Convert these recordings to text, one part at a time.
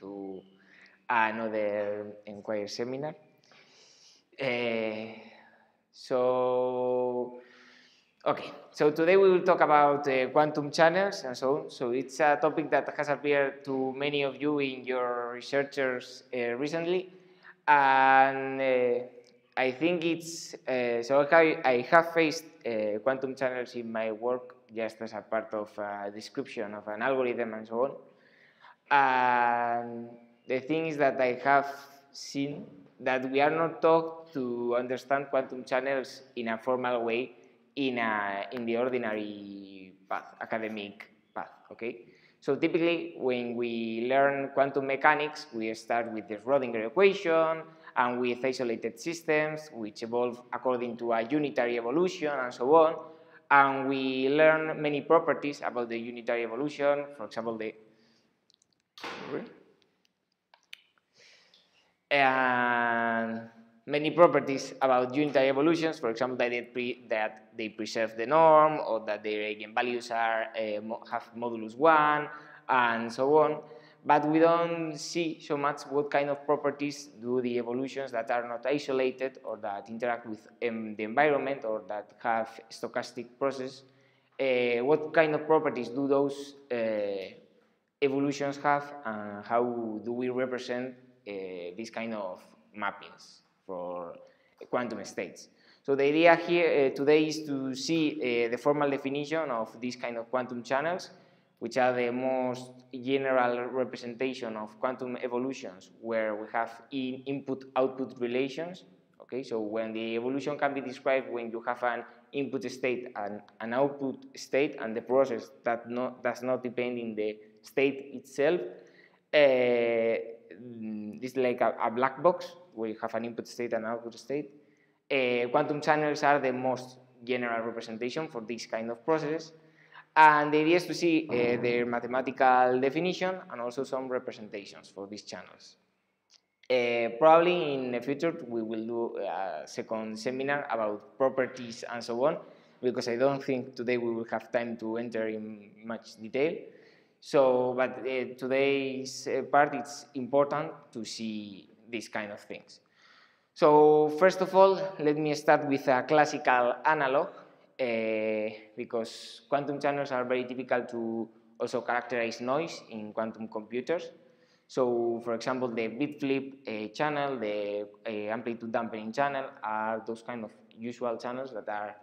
to another Nquire seminar. So today we will talk about quantum channels and so on. So it's a topic that has appeared to many of you in your researchers recently, and I think it's so I have faced quantum channels in my work just as a part of a description of an algorithm and so on. And the thing is that I have seen that we are not taught to understand quantum channels in a formal way in the ordinary path, academic path, okay? So typically, when we learn quantum mechanics, we start with the Schrödinger equation and with isolated systems, which evolve according to a unitary evolution and so on. And we learn many properties about the unitary evolution, for example, and many properties about unitary evolutions, for example, that they preserve the norm, or that their eigenvalues are have modulus 1, and so on. But we don't see so much what kind of properties do the evolutions that are not isolated or that interact with the environment or that have stochastic process. What kind of properties do those evolutions have, and how do we represent these kind of mappings for quantum states? So the idea here today is to see the formal definition of these kind of quantum channels, which are the most general representation of quantum evolutions, where we have input-output relations. Okay, so when the evolution can be described when you have an input state and an output state, and the process that does not depend in the state itself. It's like a black box where you have an input state and output state. Quantum channels are the most general representation for this kind of processes. And the idea is to see their mathematical definition and also some representations for these channels. Probably in the future we will do a second seminar about properties and so on, because I don't think today we will have time to enter in much detail. So, but today's part, it's important to see these kind of things. So first of all, let me start with a classical analog, because quantum channels are very typical to also characterize noise in quantum computers. So, for example, the bit flip channel, the amplitude dampening channel are those kind of usual channels that are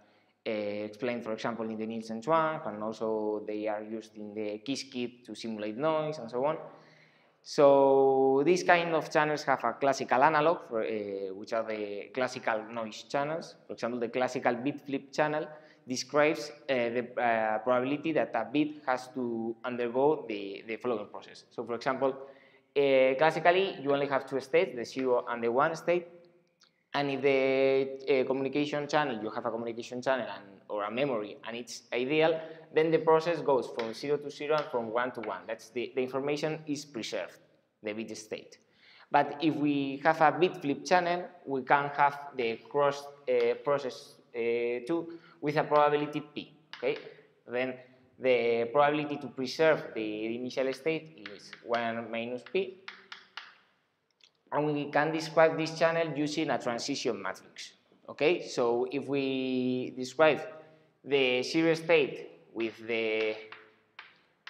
explained, for example, in the Nielsen-Schwann, and also they are used in the Qiskit to simulate noise and so on. So these kind of channels have a classical analog, which are the classical noise channels. For example, the classical bit flip channel describes the probability that a bit has to undergo the following process. So, for example, classically, you only have two states, the 0 and the 1 state. And if the communication channel, you have a communication channel or a memory, and it's ideal, then the process goes from 0 to 0 and from 1 to 1. That's the information is preserved, the bit state. But if we have a bit flip channel, we can have the cross process 2 with a probability p. Okay, then the probability to preserve the initial state is 1 minus p. And we can describe this channel using a transition matrix. Okay, so if we describe the 0 state with the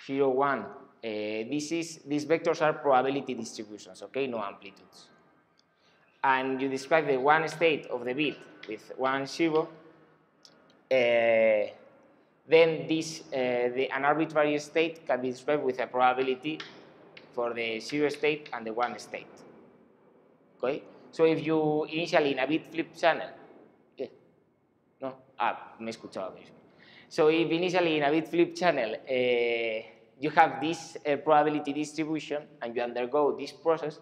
0, 1, these vectors are probability distributions, okay, no amplitudes. And you describe the 1 state of the bit with 1, 0, then an arbitrary state can be described with a probability for the 0 state and the 1 state. Okay, so if you initially in a bit flip channel, no, me escuchaba mismo. So if initially in a bit flip channel you have this probability distribution and you undergo this process,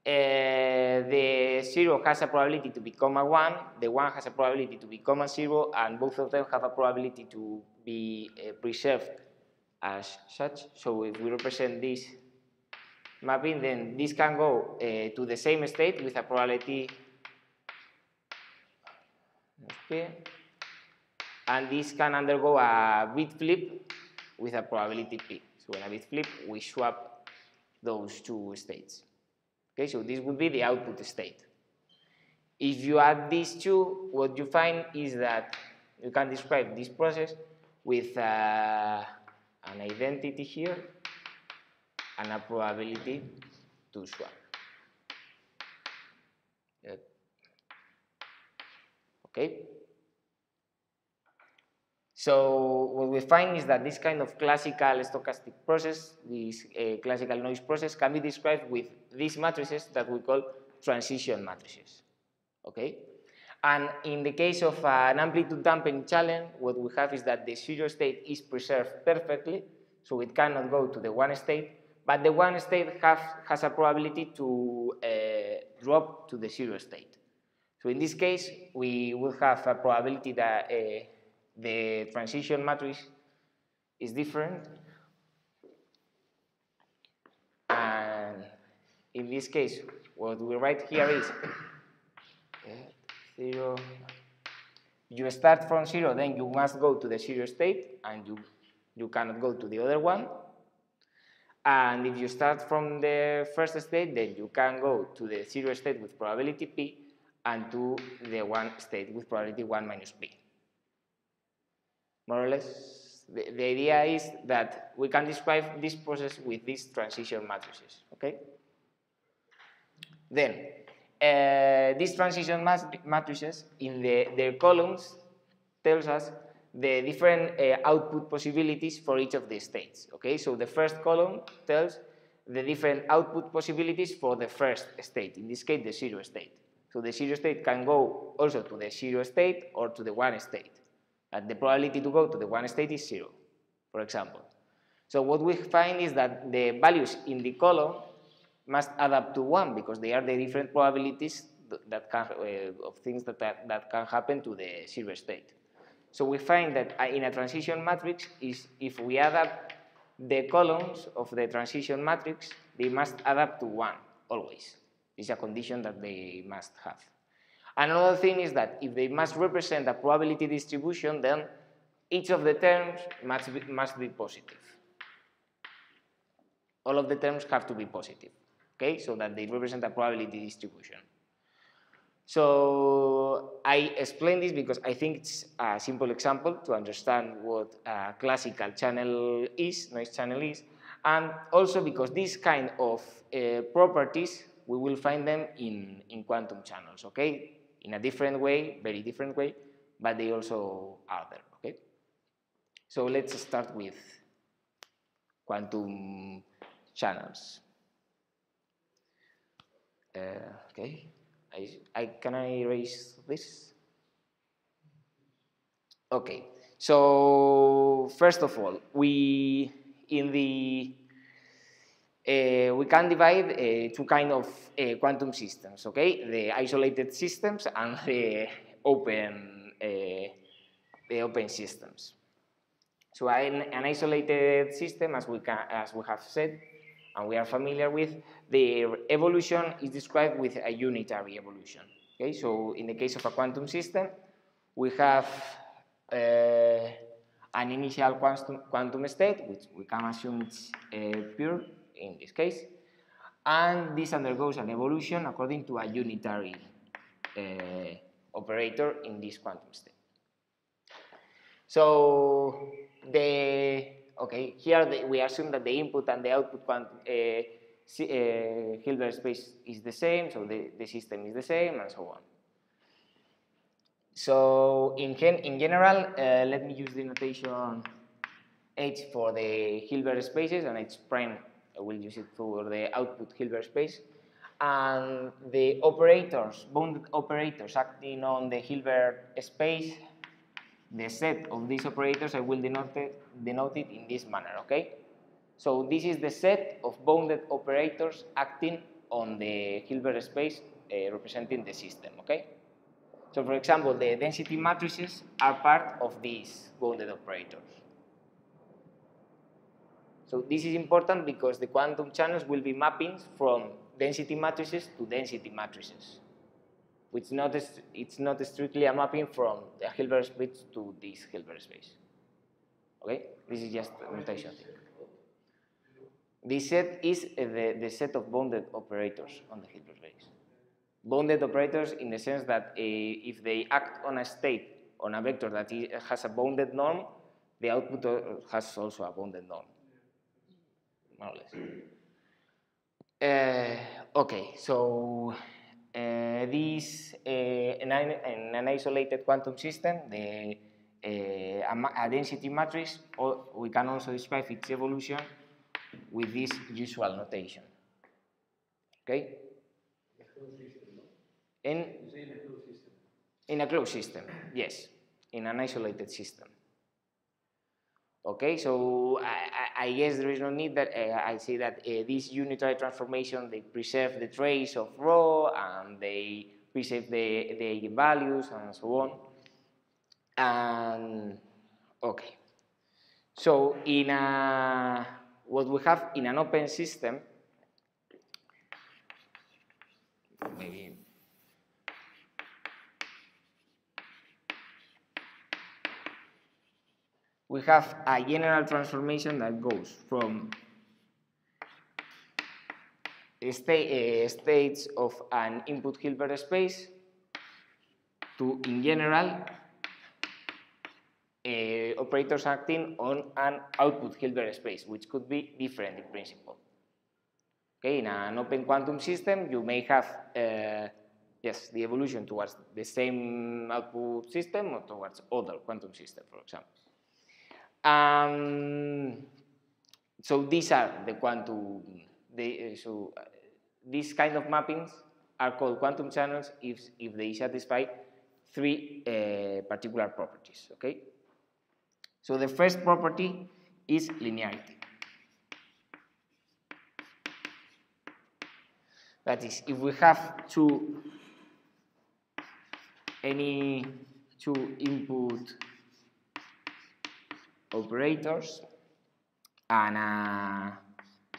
the 0 has a probability to become a 1, the 1 has a probability to become a 0, and both of them have a probability to be preserved as such. So if we represent this mapping, then this can go to the same state with a probability, and this can undergo a bit flip with a probability p. So in a bit flip, we swap those two states. Okay, so this would be the output state. If you add these two, what you find is that you can describe this process with an identity here and a probability to swap. Okay? So what we find is that this kind of classical stochastic process, this classical noise process, can be described with these matrices that we call transition matrices. Okay? And in the case of an amplitude dampening challenge, what we have is that the zero state is preserved perfectly, so it cannot go to the one state, but the one state has a probability to drop to the zero state. So in this case, we will have a probability that the transition matrix is different, and in this case, what we write here is 0. You start from 0, then you must go to the 0 state, and you cannot go to the other one. And if you start from the first state, then you can go to the 0 state with probability p, and to the 1 state with probability 1 minus p. More or less, the idea is that we can describe this process with these transition matrices, okay? Then, these transition matrices in their columns tells us the different output possibilities for each of the states, okay? So the first column tells the different output possibilities for the first state, in this case the 0 state. So the 0 state can go also to the 0 state or to the 1 state. And the probability to go to the 1 state is 0, for example. So what we find is that the values in the column must add up to 1 because they are the different probabilities that can, of things that can happen to the 0 state. So we find that in a transition matrix, if we add up the columns of the transition matrix, they must add up to 1 always. It's a condition that they must have. Another thing is that if they must represent a probability distribution, then each of the terms must be positive. All of the terms have to be positive, okay, so that they represent a probability distribution. So I explain this because I think it's a simple example to understand what a classical channel is, noise channel is, and also because this kind of properties, we will find them in quantum channels, okay? In a different way, very different way, but they also are there, okay? So let's start with quantum channels. Okay, can I erase this? Okay, so first of all, we can divide two kind of quantum systems, okay? The isolated systems and the open systems. So an isolated system, as we have said, and we are familiar with, the evolution is described with a unitary evolution. Okay, so in the case of a quantum system, we have an initial quantum state, which we can assume it's pure in this case, and this undergoes an evolution according to a unitary operator in this quantum state. So here we assume that the input and the output Hilbert space is the same, so the system is the same, and so on. So in general, let me use the notation H for the Hilbert spaces, and H prime I will use it for the output Hilbert space. And the operators, bounded operators acting on the Hilbert space, the set of these operators, I will denote it in this manner, okay? So this is the set of bounded operators acting on the Hilbert space representing the system, okay? So for example, the density matrices are part of these bounded operators. So this is important because the quantum channels will be mappings from density matrices to density matrices. It's not strictly a mapping from the Hilbert space to this Hilbert space. Okay? This is just a notation thing. This set is the set of bounded operators on the Hilbert space. Bounded operators in the sense that if they act on a state, on a vector that has a bounded norm, the output has also a bounded norm, more or less. Okay, so this in an isolated quantum system, a density matrix, or we can also describe its evolution with this usual notation. Okay? In a closed system, yes, in an isolated system. Okay, so I guess there is no need that I say that this unitary transformation, they preserve the trace of rho and they preserve the eigenvalues and so on. And okay, so in what we have in an open system, maybe we have a general transformation that goes from states of an input Hilbert space to, in general, operators acting on an output Hilbert space, which could be different in principle. Okay, in an open quantum system, you may have yes, the evolution towards the same output system or towards other quantum system, for example. So these are the quantum. These kind of mappings are called quantum channels if they satisfy three particular properties. Okay. So the first property is linearity. That is, if we have any two input operators and a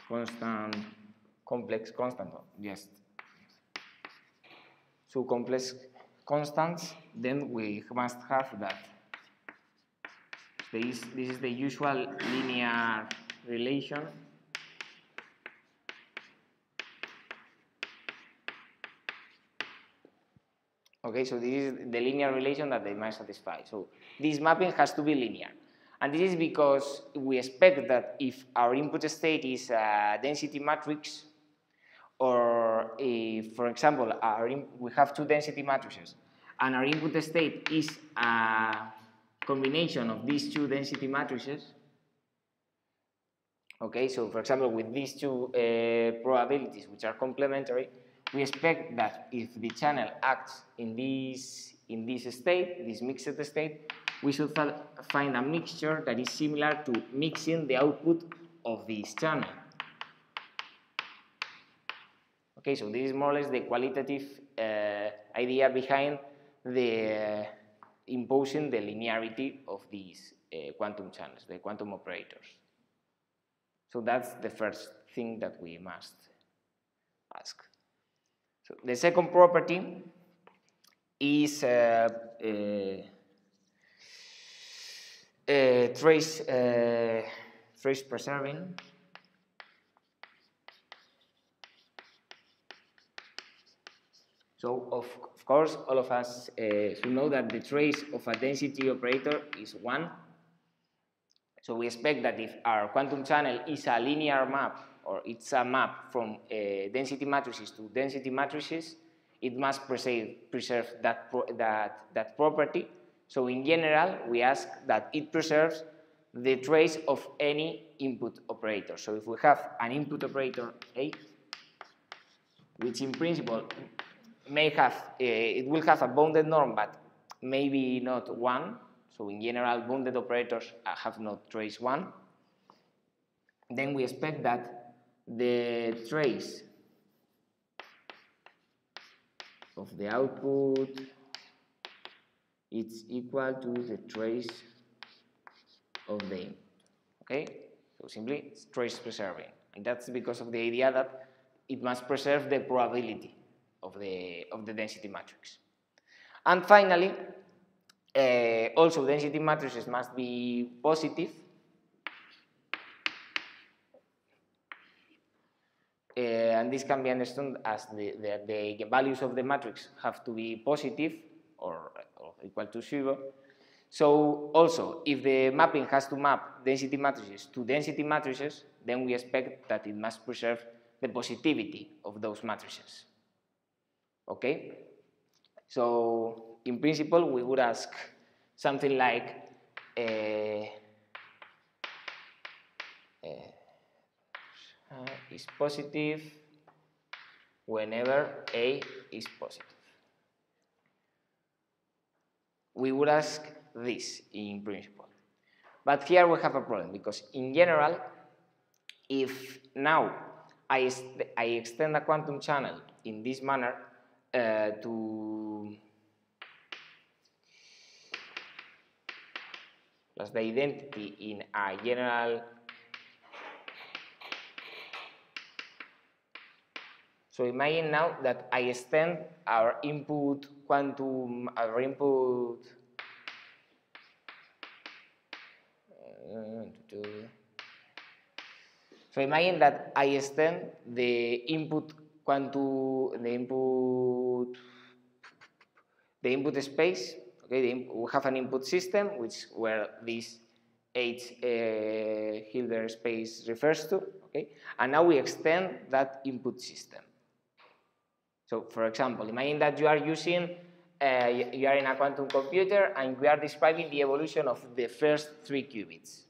constant, complex constant, yes. So complex constants, then we must have that. This is the usual linear relation. Okay, so this is the linear relation that they must satisfy. So this mapping has to be linear. And this is because we expect that if our input state is a density matrix, or if, for example, we have two density matrices, and our input state is a combination of these two density matrices. Okay, so for example, with these two probabilities, which are complementary, we expect that if the channel acts in this state, this mixed state, we should find a mixture that is similar to mixing the output of this channel. Okay, so this is more or less the qualitative idea behind the imposing the linearity of these quantum channels, the quantum operators. So that's the first thing that we must ask. So the second property is trace preserving. So of course, all of us should know that the trace of a density operator is 1. So we expect that if our quantum channel is a linear map, or it's a map from density matrices to density matrices, it must preserve that property. So in general, we ask that it preserves the trace of any input operator. So if we have an input operator A, which in principle may have, it will have a bounded norm, but maybe not 1. So in general, bounded operators have not trace 1. Then we expect that the trace of the output is equal to the trace of the input. Okay? So simply it's trace preserving. And that's because of the idea that it must preserve the probability of the density matrix. And finally, also density matrices must be positive. and this can be understood as the values of the matrix have to be positive or equal to 0. So also, if the mapping has to map density matrices to density matrices, then we expect that it must preserve the positivity of those matrices. Okay? So in principle, we would ask something like is positive whenever A is positive. We would ask this in principle. But here we have a problem, because in general, if now I extend a quantum channel in this manner to plus the identity in a general. So imagine now that I extend our input quantum, our input so imagine that I extend the input quantum, the input space. Okay, we have an input system where this H Hilbert space refers to. Okay, and now we extend that input system. So, for example, imagine that you are using, you are in a quantum computer and we are describing the evolution of the first 3 qubits.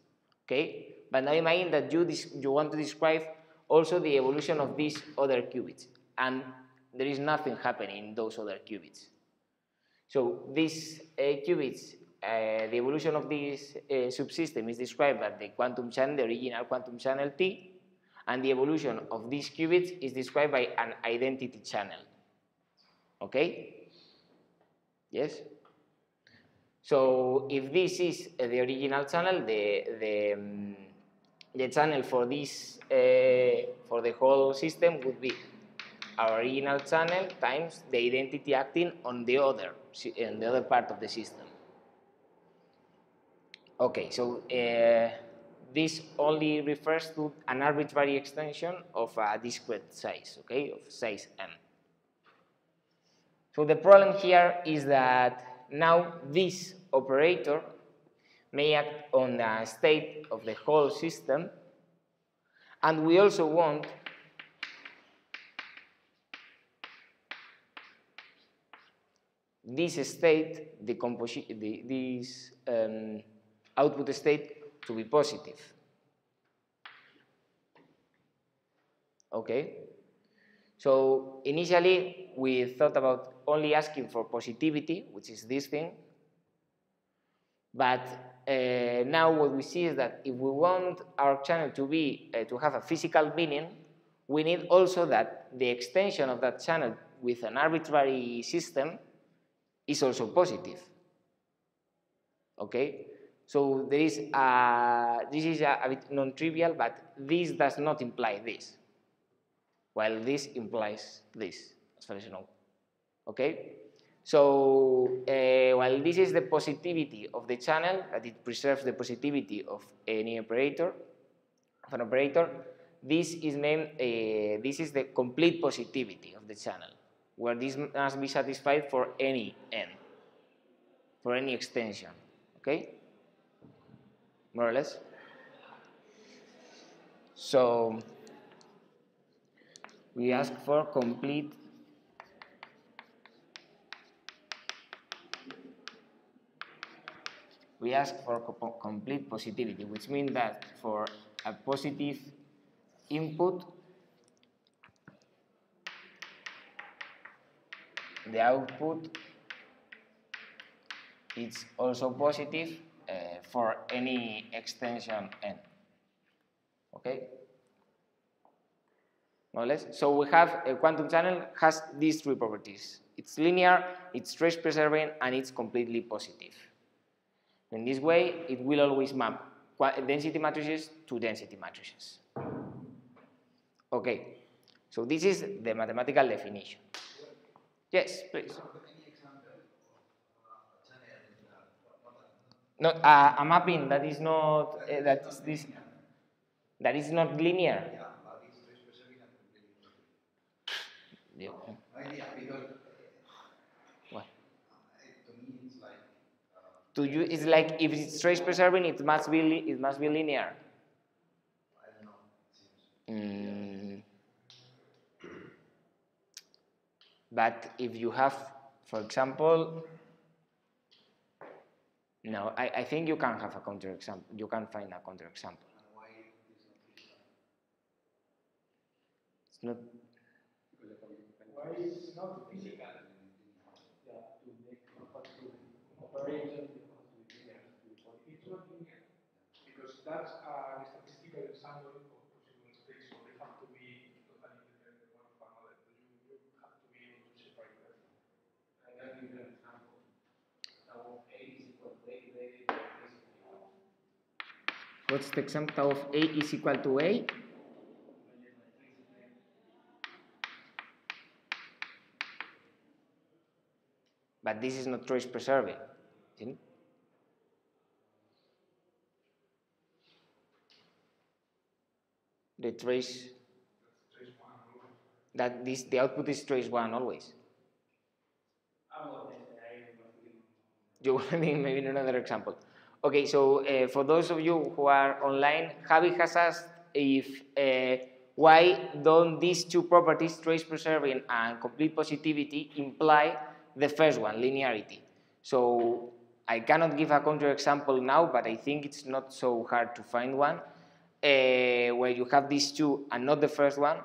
Okay, but now imagine that you want to describe also the evolution of these other qubits, and there is nothing happening in those other qubits. So these qubits, the evolution of this subsystem is described by the quantum channel, the original quantum channel T, and the evolution of these qubits is described by an identity channel. Okay? Yes? So if this is the original channel, the channel for this for the whole system would be our original channel times the identity acting on the other part of the system. Okay, so this only refers to an arbitrary extension of a discrete size, okay, of size m. So the problem here is that now this operator may act on the state of the whole system, and we also want this state, this output state to be positive. Okay? So initially we thought about only asking for positivity, which is this thing, but now what we see is that if we want our channel to be to have a physical meaning, we need also that the extension of that channel with an arbitrary system is also positive. Okay, so there is this is a bit non-trivial, but this does not imply this, while this implies this, as far as you know. Okay, so while this is the positivity of the channel, that it preserves the positivity of any operator, of an operator, this is named this is the complete positivity of the channel, where this must be satisfied for any n, for any extension. Okay, more or less. So we ask for complete complete positivity, which means that for a positive input, the output is also positive for any extension n. Okay? More or less. So we have a quantum channel has these 3 properties. It's linear, it's trace preserving, and it's completely positive. In this way, it will always map density matrices to density matrices. Okay, so this is the mathematical definition. Yes, please. No, a mapping that is not that is not linear. Yeah. Idea, because What? to me it's like To you, it's like if it's trace preserving, it must be linear. I don't know. It seems. But if you have, for example, no, I think you can have a counterexample. You can find a counterexample. Why is not physical? It's not. Why is not physical? Yeah, to make operation, it's not linear. Because that's a statistical example of possible states, so they have to be totally independent one of another. You have to be able to separate them. I can give you an example. Now, A is equal to A, What's the example of A is equal to A? But this is not trace preserving, isn't it? The trace that this the output is trace one always. You need maybe another example. Okay, so for those of you who are online, Javi has asked if why don't these two properties, trace preserving and complete positivity, imply the first one, linearity? So I cannot give a counterexample now, but I think it's not so hard to find one where you have these two and not the first one.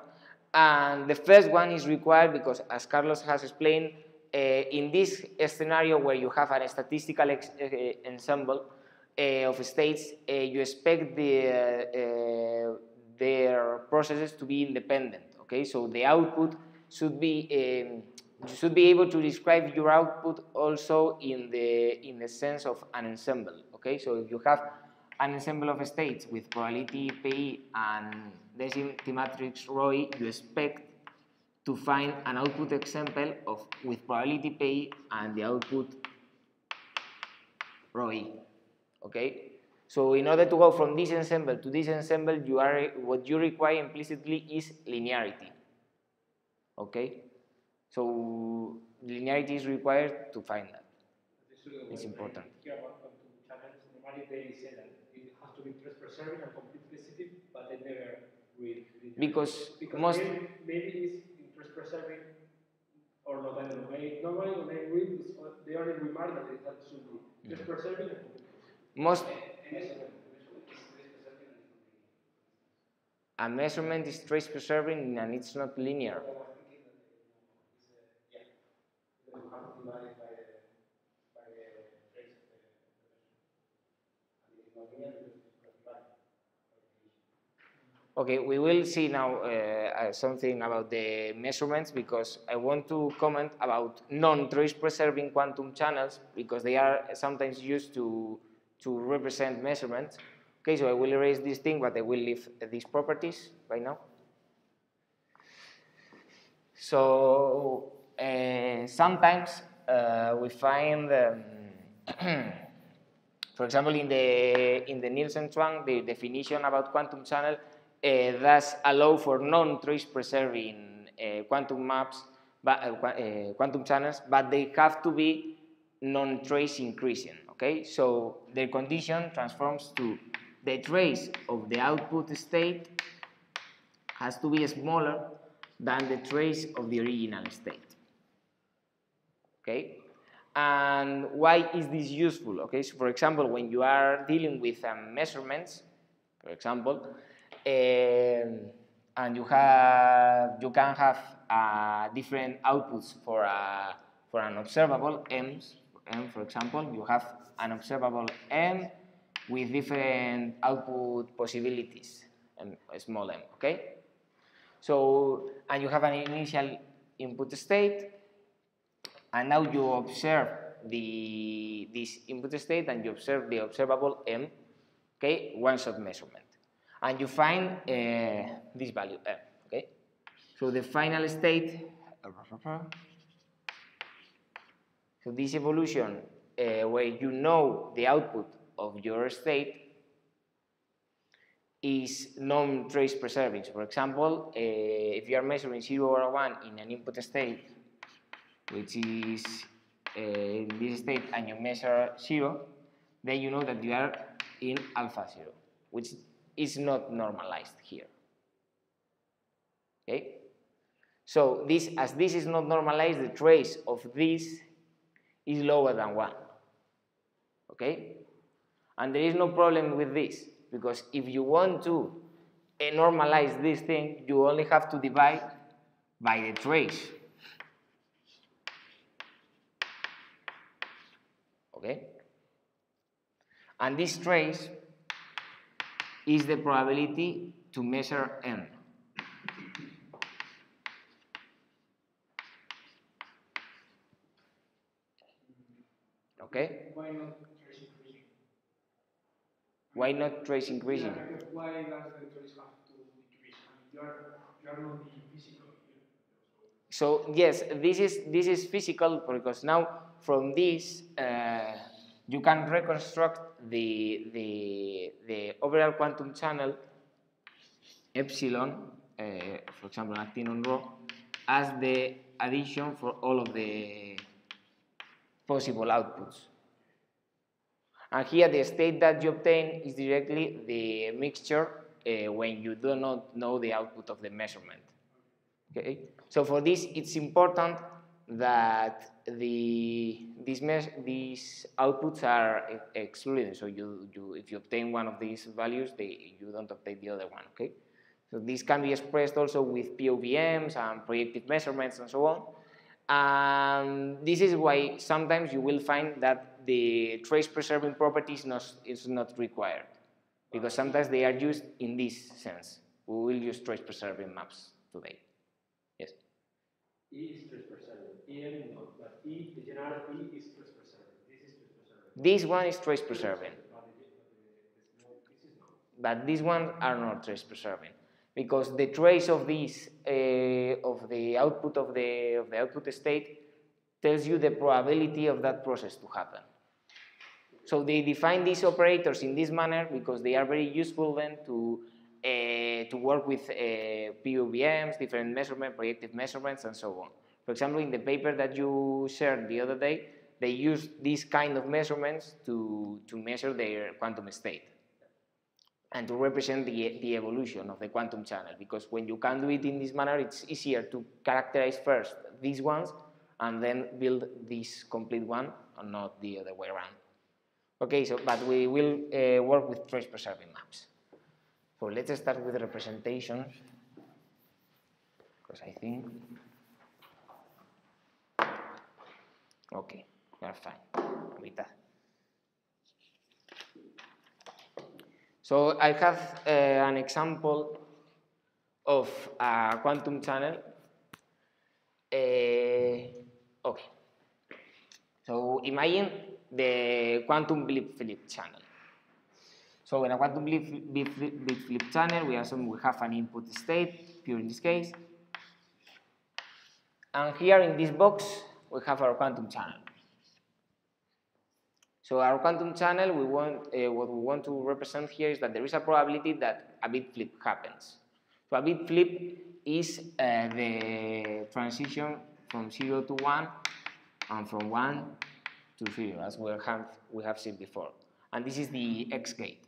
And the first one is required because, as Carlos has explained, in this scenario where you have a statistical ensemble of states, you expect their processes to be independent. Okay, so the output should be you should be able to describe your output also in the sense of an ensemble. Okay, so if you have an ensemble of states with probability Pi and density matrix ρ, you expect to find an output example of with probability Pi and the output ρ. Okay, so in order to go from this ensemble to this ensemble, what you require implicitly is linearity. Okay, so linearity is required to find that. It's important. Here about quantum channels, normally they say that it has to be trace preserving and complete positive, but they never read linearity. Because most maybe it's in trace preserving or not. I don't know. Normally when I read, they only remark that it should be trace preserving and complete positive. Most a measurement is trace preserving and it's not linear. Okay, we will see now something about the measurements because I want to comment about non-trace preserving quantum channels because they are sometimes used to represent measurements. Okay, so I will erase this thing, but I will leave these properties right now. So sometimes we find, for example, in the Nielsen-Chuang, the definition about quantum channel does allow for non-trace preserving quantum maps, quantum channels, but they have to be non-trace increasing. Okay, so the condition transforms to the trace of the output state has to be smaller than the trace of the original state. Okay, and why is this useful? Okay, so for example, when you are dealing with measurements, for example, and you can have different outputs for an observable M, for example, you have an observable M with different output possibilities, small m. Okay. So, and you have an initial input state, and now you observe this input state and you observe the observable M, okay, one-shot measurement. And you find this value M, okay? So the final state, so this evolution where you know the output of your state is non-trace preserving. So for example, if you are measuring 0 or 1 in an input state, which is in this state, and you measure 0, then you know that you are in alpha 0, which is not normalized here. Okay? So as this is not normalized, the trace of this is lower than 1. Okay? And there is no problem with this, because if you want to normalize this thing, you only have to divide by the trace. Okay? And this trace is the probability to measure n. Okay? Why not trace increasing? Why not trace increasing? Yeah, because why does the trace have to decrease? I mean, you are not being physical here. So yes, this is physical, because now from this you can reconstruct the overall quantum channel epsilon, for example, acting on rho, as the addition for all of the possible outputs. And here the state that you obtain is directly the mixture when you do not know the output of the measurement. Okay? So for this, it's important that these outputs are excluded. So if you obtain one of these values, you don't obtain the other one. Okay? So this can be expressed also with POVMs and projective measurements and so on. And this is why sometimes you will find that the trace preserving property is not required, because sometimes they are used in this sense. We will use trace preserving maps today. Yes? E is trace preserving. EM not, but E, the general E is trace preserving. This is trace preserving. This one is trace preserving. This is not. But these ones are not trace preserving, because the trace of this of the output of the output state tells you the probability of that process to happen. So they define these operators in this manner because they are very useful then to work with POVMs, different measurements, projective measurements, and so on. For example, in the paper that you shared the other day, they used these kind of measurements to measure their quantum state and to represent the evolution of the quantum channel, because when you can do it in this manner, it's easier to characterize first these ones and then build this complete one and not the other way around. Okay, so but we will work with trace preserving maps. So let's start with the representation, because I think, okay, we are fine with that. So I have an example of a quantum channel. Okay. So imagine the quantum blip flip channel. So in a quantum blip flip channel, we have an input state, pure in this case. And here in this box, we have our quantum channel. So our quantum channel, what we want to represent here is that there is a probability that a bit flip happens. So a bit flip is the transition from 0 to 1 and from 1 to 0, as we have seen before. And this is the X gate.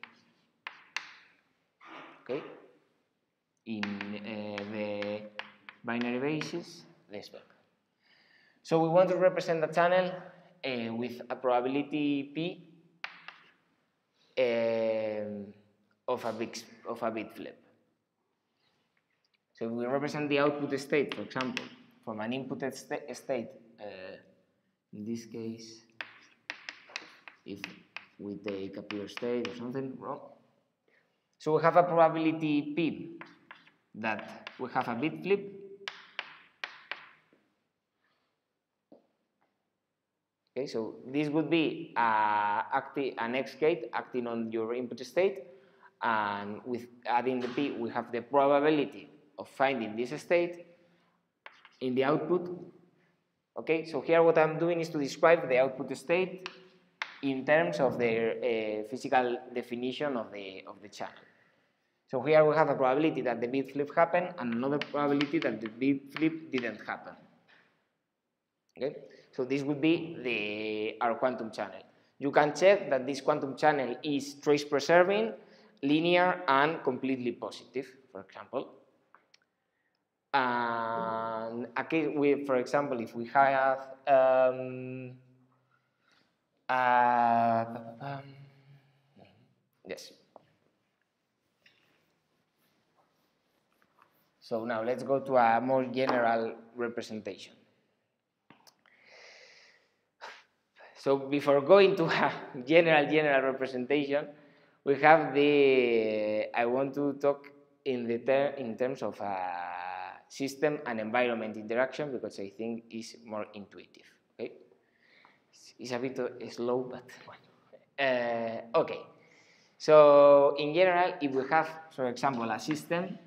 Okay? In the binary basis, this back. So we want to represent the channel with a probability P of a bit flip. So if we represent the output state, for example, from an input state, in this case, if we take a pure state or something wrong, so we have a probability P that we have a bit flip. Okay, so this would be an X gate acting on your input state, and with adding the P, we have the probability of finding this state in the output. Okay, so here what I'm doing is to describe the output state in terms of the physical definition of the channel. So here we have a probability that the bit flip happened and another probability that the bit flip didn't happen. Okay, so this would be our quantum channel. You can check that this quantum channel is trace preserving, linear, and completely positive, for example. And okay, for example, if we have yes. So now let's go to a more general representation. So before going to a general representation, we have I want to talk in terms of system and environment interaction because I think it's more intuitive. Okay, it's a bit slow, but okay. So in general, if we have, for example, a system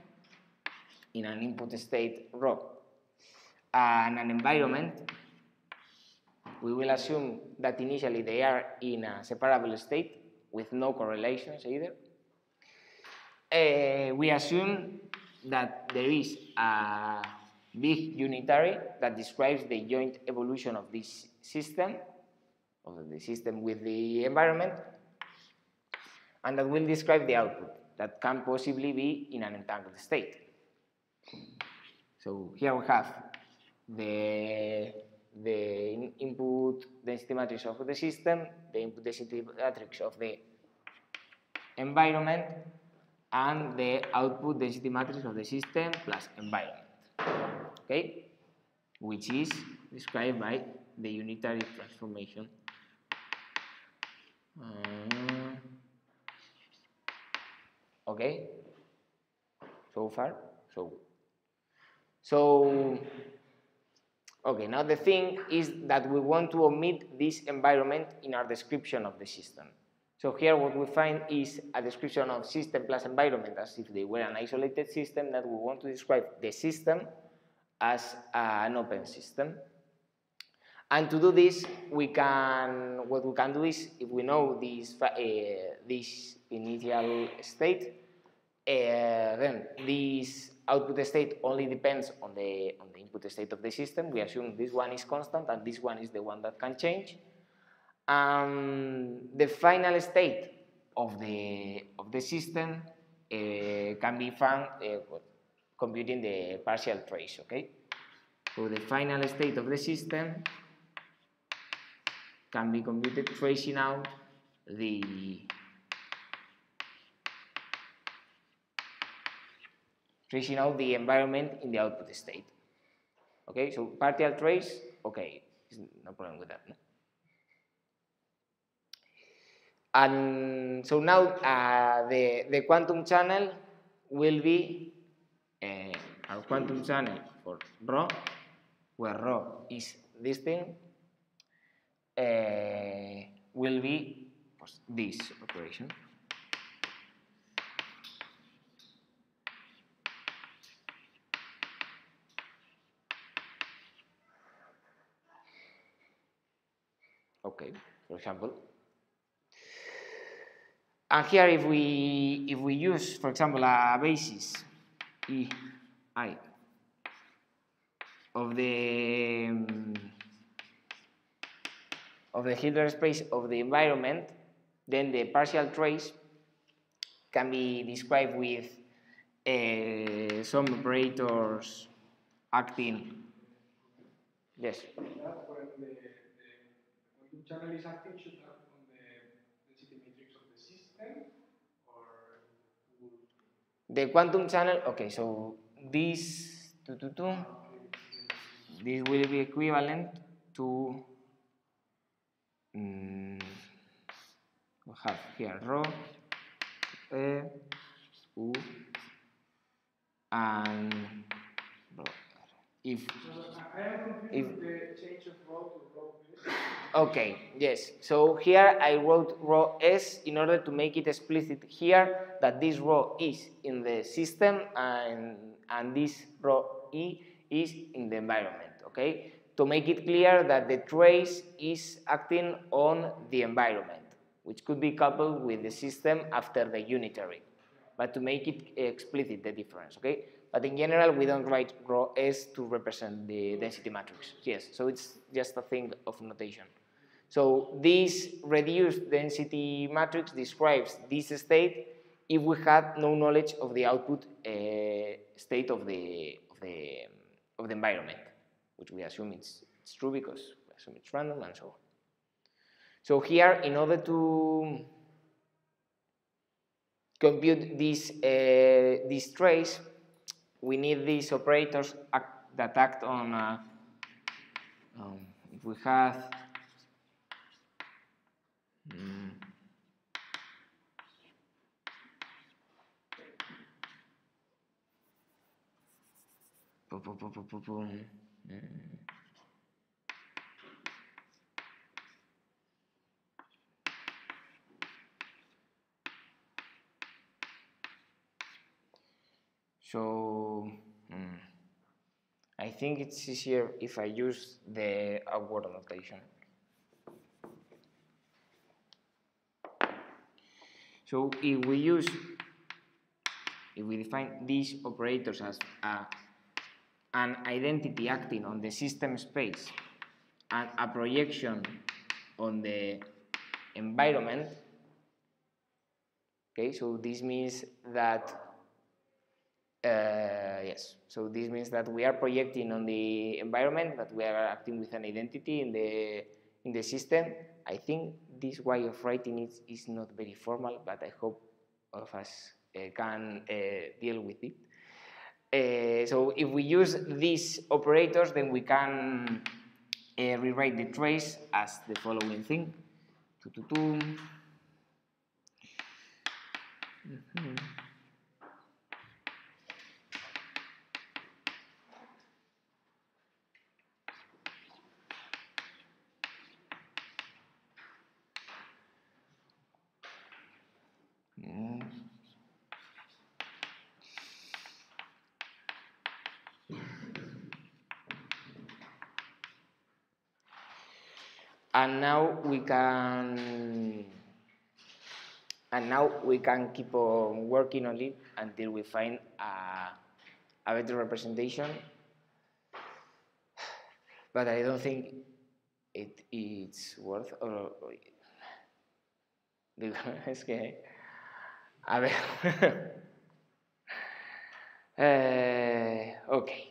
in an input state rho and an environment, we will assume that initially they are in a separable state with no correlations either. We assume that there is a big unitary that describes the joint evolution of this system, of the system with the environment, and that will describe the output that can possibly be in an entangled state. So here we have the input density matrix of the system, the input density matrix of the environment, and the output density matrix of the system plus environment, okay, which is described by the unitary transformation. Okay, so far, so good. So, okay, now the thing is that we want to omit this environment in our description of the system. So here what we find is a description of system plus environment as if they were an isolated system, that we want to describe the system as an open system. And to do this, what we can do is, if we know this initial state, then this output state only depends on the input state of the system. We assume this one is constant and this one is the one that can change. The final state of the system can be found computing the partial trace. Okay, so the final state of the system can be computed tracing out the environment in the output state. Okay, so partial trace, okay, no problem with that. No? And so now the quantum channel will be our quantum channel for rho, where rho is this thing, will be this operation. Okay, for example. And here, if we use, for example, a basis EI of the Hilbert space of the environment, then the partial trace can be described with some operators acting. Yes. When the quantum channel is acting, should have on the density matrix of the system, or the quantum channel. Okay, so this this will be equivalent to we have here rho U and if the change of rho to rho S. Okay, yes. So here I wrote rho S in order to make it explicit here that this rho is in the system and this rho E is in the environment, okay? To make it clear that the trace is acting on the environment, which could be coupled with the system after the unitary. but to make it explicit, the difference, okay? But in general, we don't write rho S to represent the density matrix. Yes, so it's just a thing of notation. So this reduced density matrix describes this state if we had no knowledge of the output state of the environment, which we assume it's true because we assume it's random and so on. So here, in order to compute this trace, we need these operators that act on, if we have, so I think it's easier if I use the upward notation. So if we define these operators as an identity acting on the system space and a projection on the environment, okay, so this means that yes, so this means that we are projecting on the environment, that we are acting with an identity in the system. I think this way of writing is not very formal, but I hope all of us can deal with it. So if we use these operators, then we can rewrite the trace as the following thing. And now we can keep on working on it until we find a better representation. But I don't think it's worth. Es que, a ver. Okay.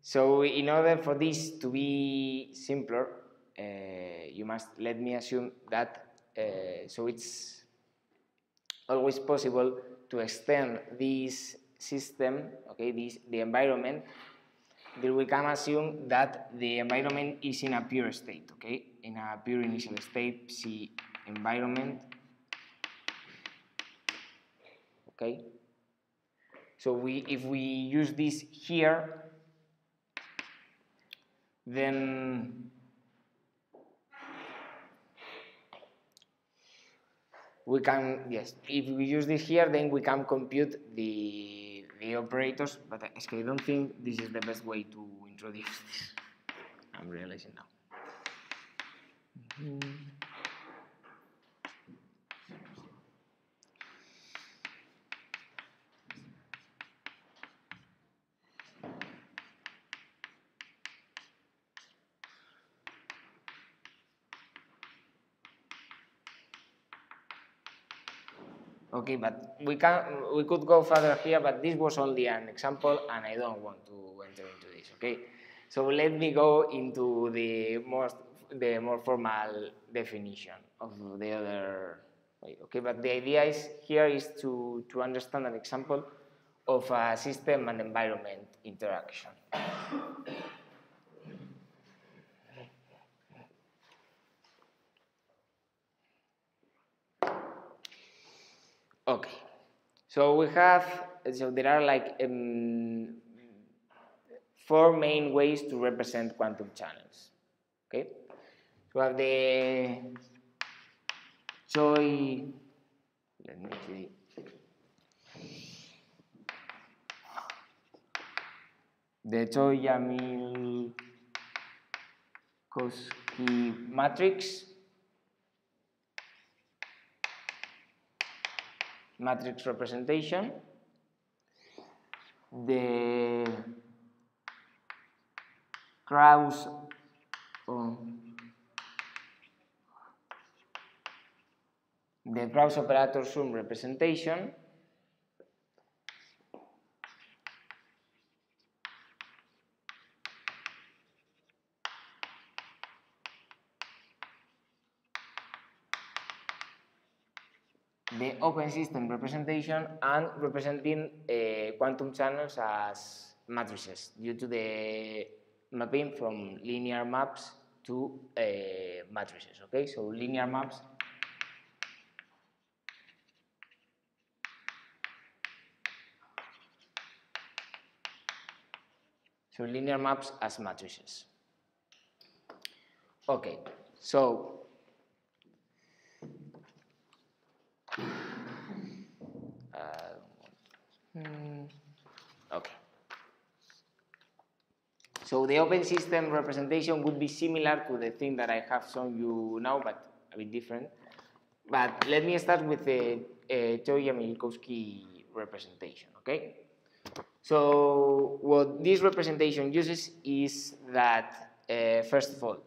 So in order for this to be simpler, you must let me assume that so it's always possible to extend this system, okay, the environment. Then we can assume that the environment is in a pure state, okay, in a pure initial state, C environment, okay. So if we use this here, then we can, yes, if we use this here, then we can compute the operators, but I don't think this is the best way to introduce this. I'm realizing now. Okay, but we could go further here, but this was only an example, and I don't want to enter into this. Okay, so let me go into the more formal definition of the other way. Okay, but the idea here is to understand an example of a system and environment interaction. Okay, so there are like 4 main ways to represent quantum channels. Okay, so we have the Choi. Let me see. The Choi-Yamil-Koski matrix. matrix representation, the Krauss operator sum representation, the open system representation, and representing quantum channels as matrices due to the mapping from linear maps to matrices. Okay, so linear maps as matrices. Okay, so okay. So the open system representation would be similar to the thing that I have shown you now, but a bit different. But let me start with the Choi-Minkowski representation, okay? So what this representation uses is that, first of all,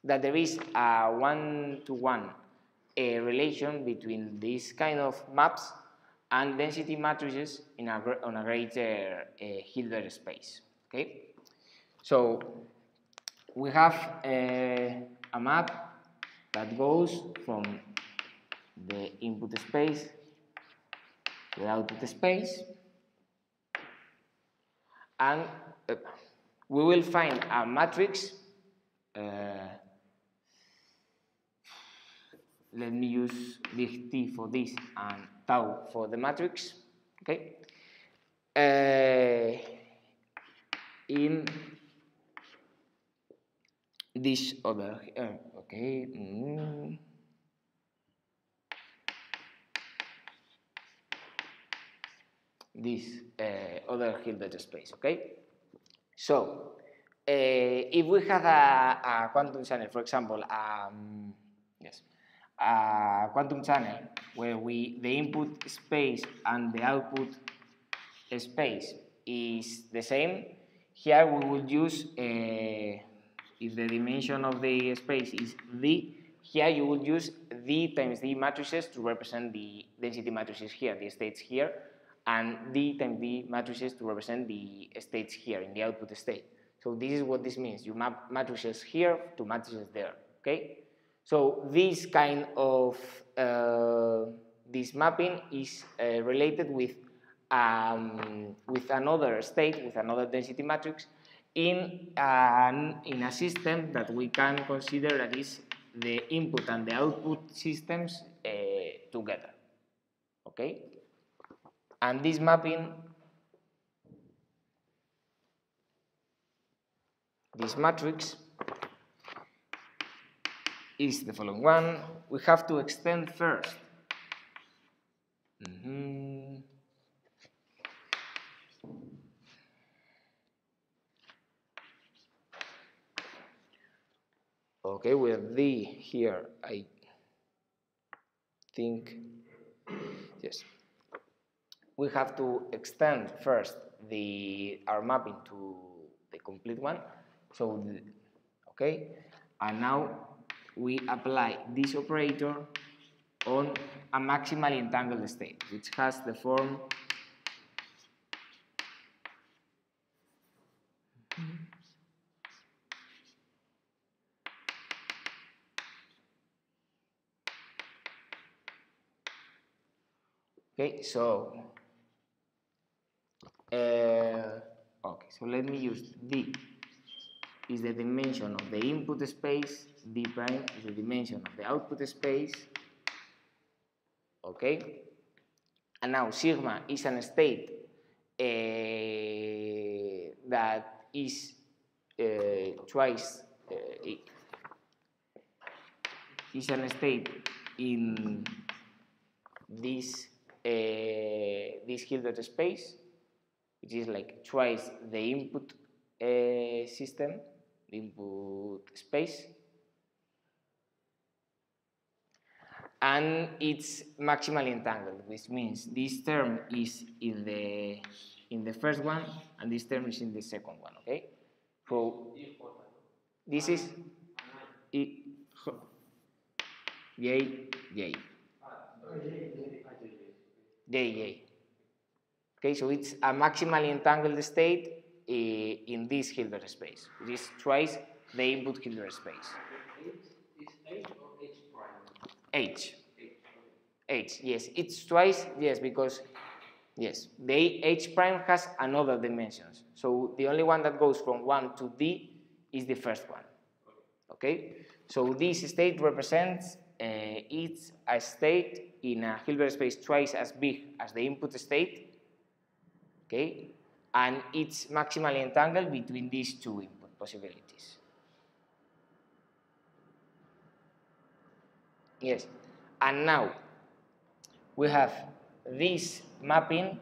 that there is a one-to-one relation between these kind of maps and density matrices on a greater Hilbert space. Okay, so we have a map that goes from the input space to the output space, and we will find a matrix. Let me use big T for this and tau for the matrix, okay? In this other, okay. This other Hilbert space, okay? So, if we have a quantum channel, for example, yes, a quantum channel where the input space and the output space is the same, here we would use, if the dimension of the space is D, here you would use D times D matrices to represent the density matrices here, the states here, and D times D matrices to represent the states here in the output state. So this is what this means. You map matrices here to matrices there, okay? So this kind of, this mapping is related with another state, with another density matrix, in a system that we can consider that is the input and the output systems together, okay? And this mapping, this matrix, is the following one. We have to extend first. Okay, with D here, I think, yes. We have to extend first our mapping to the complete one. So, okay, and now we apply this operator on a maximally entangled state, which has the form okay, so okay, so let me use D is the dimension of the input space, D prime is the dimension of the output space, okay? And now sigma is an state that is twice, is an state in this Hilbert space, which is like twice the input system, the input space. and it's maximally entangled, which means this term is in the first one, and this term is in the second one. Okay, so this is J. Okay, so it's a maximally entangled state in this Hilbert space, which is twice the input Hilbert space. Is H or H prime? H. H, yes, it's twice, yes, because, yes, the H prime has another dimensions. So the only one that goes from 1 to D is the first one. Okay, so this state represents it's a state in a Hilbert space twice as big as the input state. Okay, and it's maximally entangled between these two input possibilities. Yes, and now we have this mapping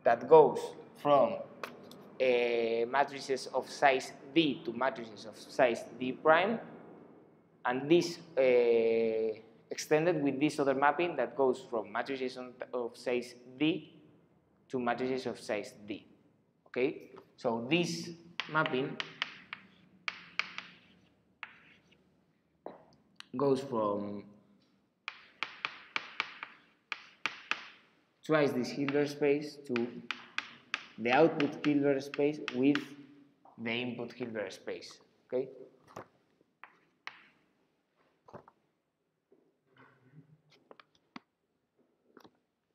that goes from matrices of size D to matrices of size D prime, and this extended with this other mapping that goes from matrices of size D to matrices of size D. Okay, so this mapping goes from twice this Hilbert space to the output Hilbert space with the input Hilbert space. Okay.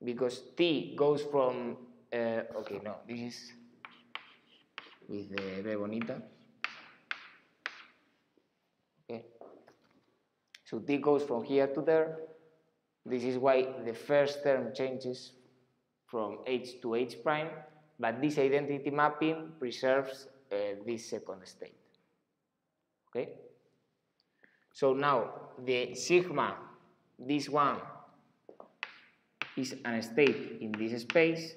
Because T goes from okay, no, this is with the B bonita. Okay. So T goes from here to there. This is why the first term changes from H to H prime, but this identity mapping preserves this second state. Okay? So now the sigma, this one, is a state in this space,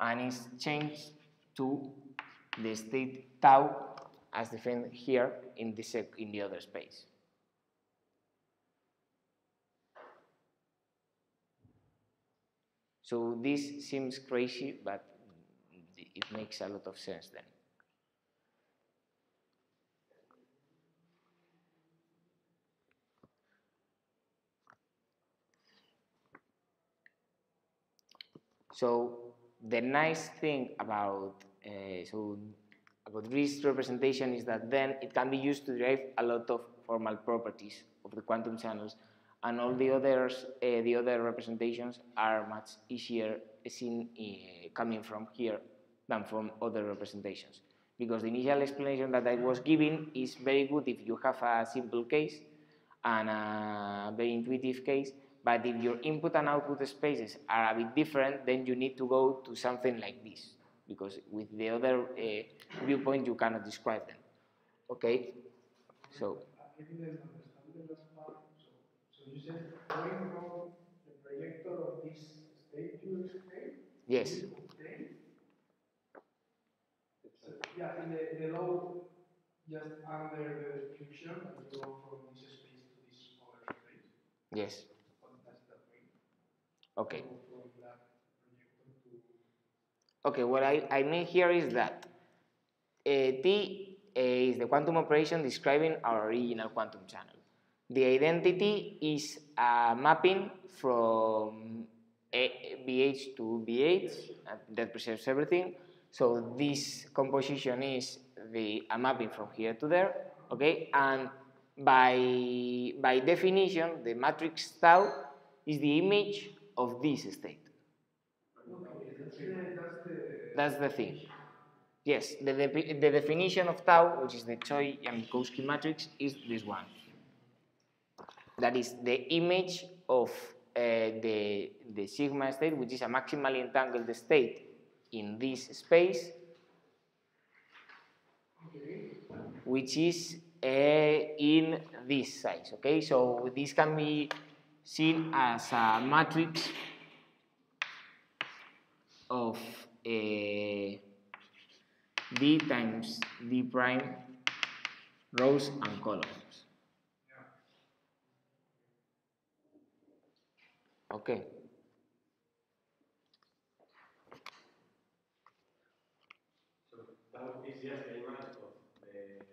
and is changed to the state tau as defined here in the other space. So this seems crazy, but it makes a lot of sense then. So the nice thing about this representation is that then it can be used to derive a lot of formal properties of the quantum channels, and all the others, the other representations are much easier seen coming from here than from other representations. Because the initial explanation that I was giving is very good if you have a simple case and a very intuitive case, but if your input and output spaces are a bit different, then you need to go to something like this, because with the other viewpoint you cannot describe them. Okay, so. I didn't understand the last part. So you said going from the projector of this state you explained? Yes. So, yeah, in the low, just under the description, and you go from this space to this other space. Yes. What does that mean? Okay. From that projector to... Okay, what I mean here is that T is the quantum operation describing our original quantum channel. The identity is a mapping from BH to BH that preserves everything. So this composition is a mapping from here to there, okay? And by definition, the matrix tau is the image of this state. Okay, That's the thing. Yes, the definition of tau, which is the Choi and Minkowski matrix, is this one. That is the image of the sigma state, which is a maximally entangled state in this space, which is in this size. Okay, so this can be seen as a matrix of D times D prime rows and columns. Okay. So that is just the image of the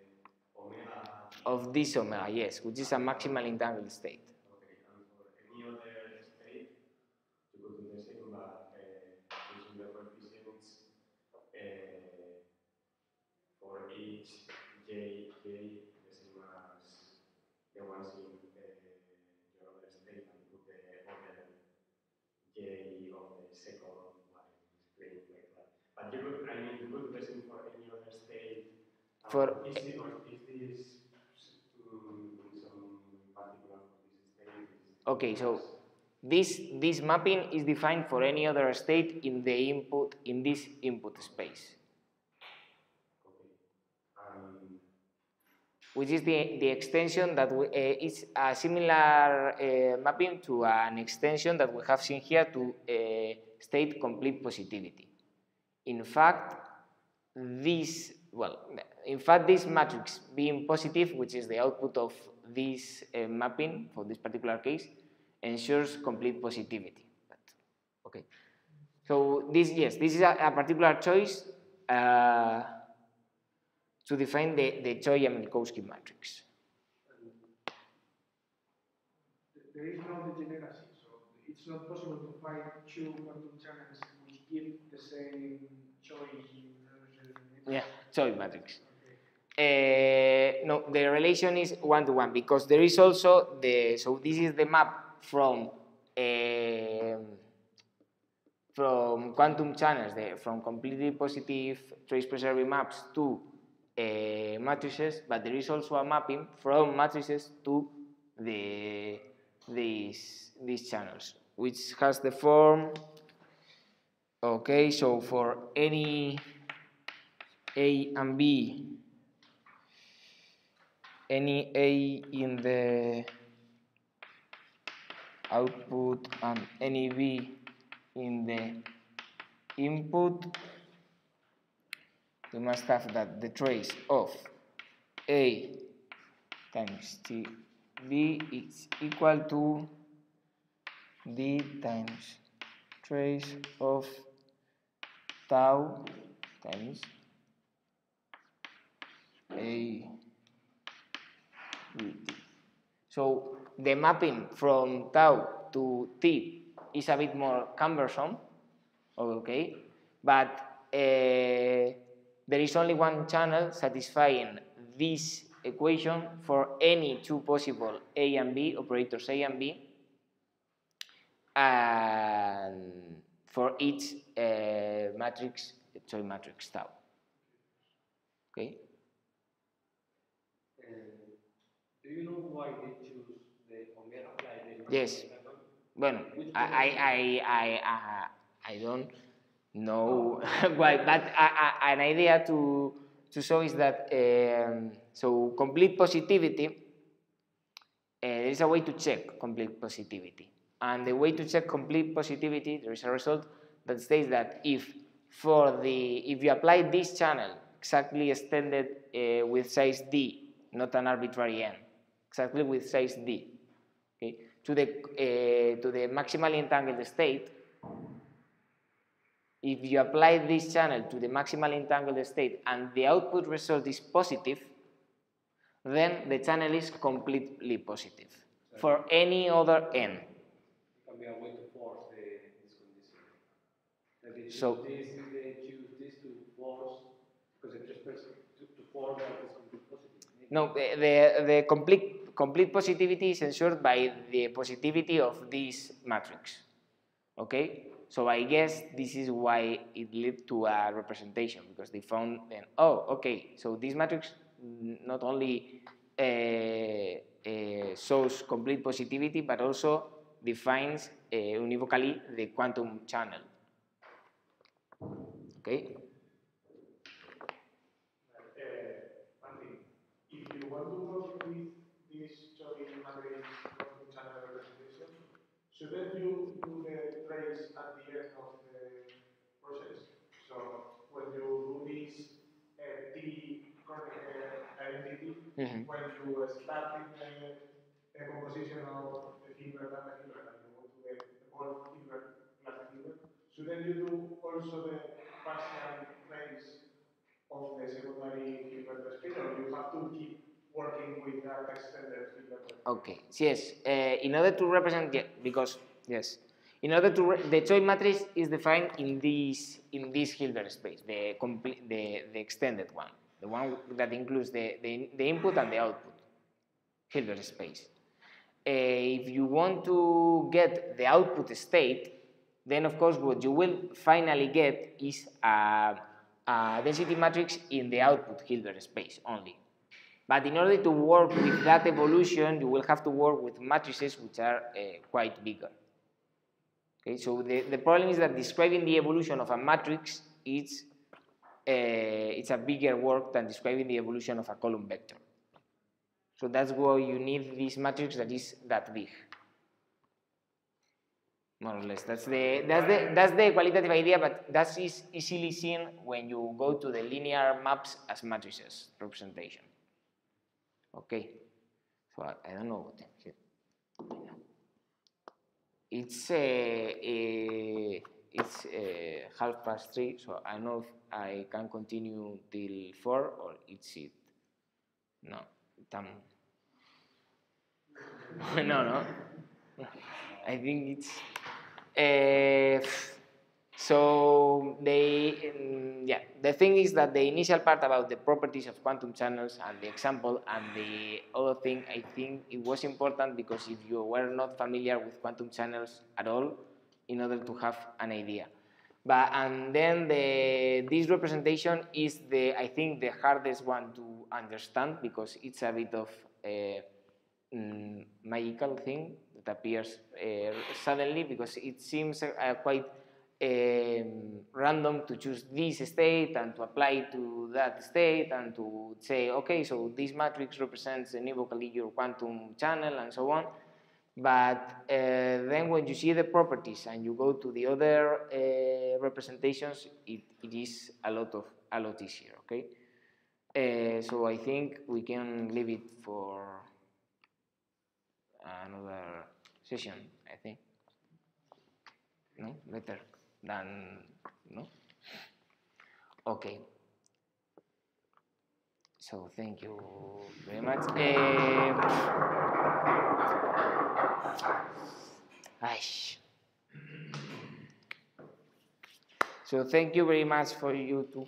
omega. Of this omega, yes, which is a maximal entangled state. Okay, and for any other state, you could do the same, but using the coefficients for each j, the same as the ones in your other state, and put the other j of the second one explained like that. But you could, I mean, you could do the same for any other state. For is this some particular for this state? okay, so this mapping is defined for any other state in the input in this input space. Which is the extension that is a similar mapping to an extension that we have seen here to state complete positivity. In fact, this matrix being positive, which is the output of this mapping for this particular case, ensures complete positivity. But, okay, so this is a particular choice to define the Choi and Minkowski matrix. There is no degeneracy, so it's not possible to find two quantum channels which give the same Choi. Yeah, Choi matrix. No, the relation is 1-to-1 because there is also so this is the map from quantum channels, from completely positive trace preserving maps to matrices, but there is also a mapping from matrices to these channels, which has the form. Okay, so for any A and B, any A in the output and any B in the input, we must have that the trace of A times B is equal to D times trace of tau times A B T. So the mapping from tau to T is a bit more cumbersome, okay, but there is only one channel satisfying this equation for any two possible A and B, operators A and B, and for each matrix, Choi matrix tau. Okay. Do you know why they choose the omega? Yes. Bueno, I don't know why, but an idea to show is that so complete positivity. There is a way to check complete positivity, and the way to check complete positivity, there is a result that states that if you apply this channel exactly extended with size d, not an arbitrary n, exactly with size d, okay, to the maximally entangled state. If you apply this channel to the maximally entangled state and the output result is positive, then the channel is completely positive for any other n. It can be a way to force this condition. That they So choose this to force, because the to force that is complete positive. no, the complete positivity is ensured by the positivity of this matrix. Okay, so I guess this is why it led to a representation, because they found then, oh, okay, so this matrix not only shows complete positivity, but also defines univocally the quantum channel. Okay. If you want to work with this Choi matrix quantum channel representation, shouldn't you do the trace at the end of the process? So when you do this T identity, when you start in the composition of the Hilbert and the Hilbert, and you go to the then you do also the partial trace of the secondary Hilbert space, or you have to keep working with that extended Hilbert space? Okay. Yes. In order to represent, yeah, because yes, in order to the toy matrix is defined in this Hilbert space, the complete the extended one, the one that includes the input and the output Hilbert space. If you want to get the output state, then of course what you will finally get is a density matrix in the output Hilbert space only. But in order to work with that evolution, you will have to work with matrices which are quite bigger. Okay, so the problem is that describing the evolution of a matrix it's a bigger work than describing the evolution of a column vector. So that's why you need this matrix that is that big. More or less, that's the qualitative idea, but that is easily seen when you go to the linear maps as matrices representation. Okay, so I don't know what here. It's 3:30, so I don't know if I can continue till 4 or it's it. No, no. I think it's. So the thing is that the initial part about the properties of quantum channels and the example and the other thing, I think it was important because if you were not familiar with quantum channels at all, in order to have an idea. And then this representation is I think the hardest one to understand because it's a bit of magical thing that appears suddenly because it seems quite random to choose this state and to apply to that state and to say, okay, so this matrix represents an evocally your quantum channel and so on. But then when you see the properties and you go to the other representations, it is a lot easier, okay? So I think we can leave it for another session, I think. No, better than, no? Okay. So thank you very much. So thank you very much for you to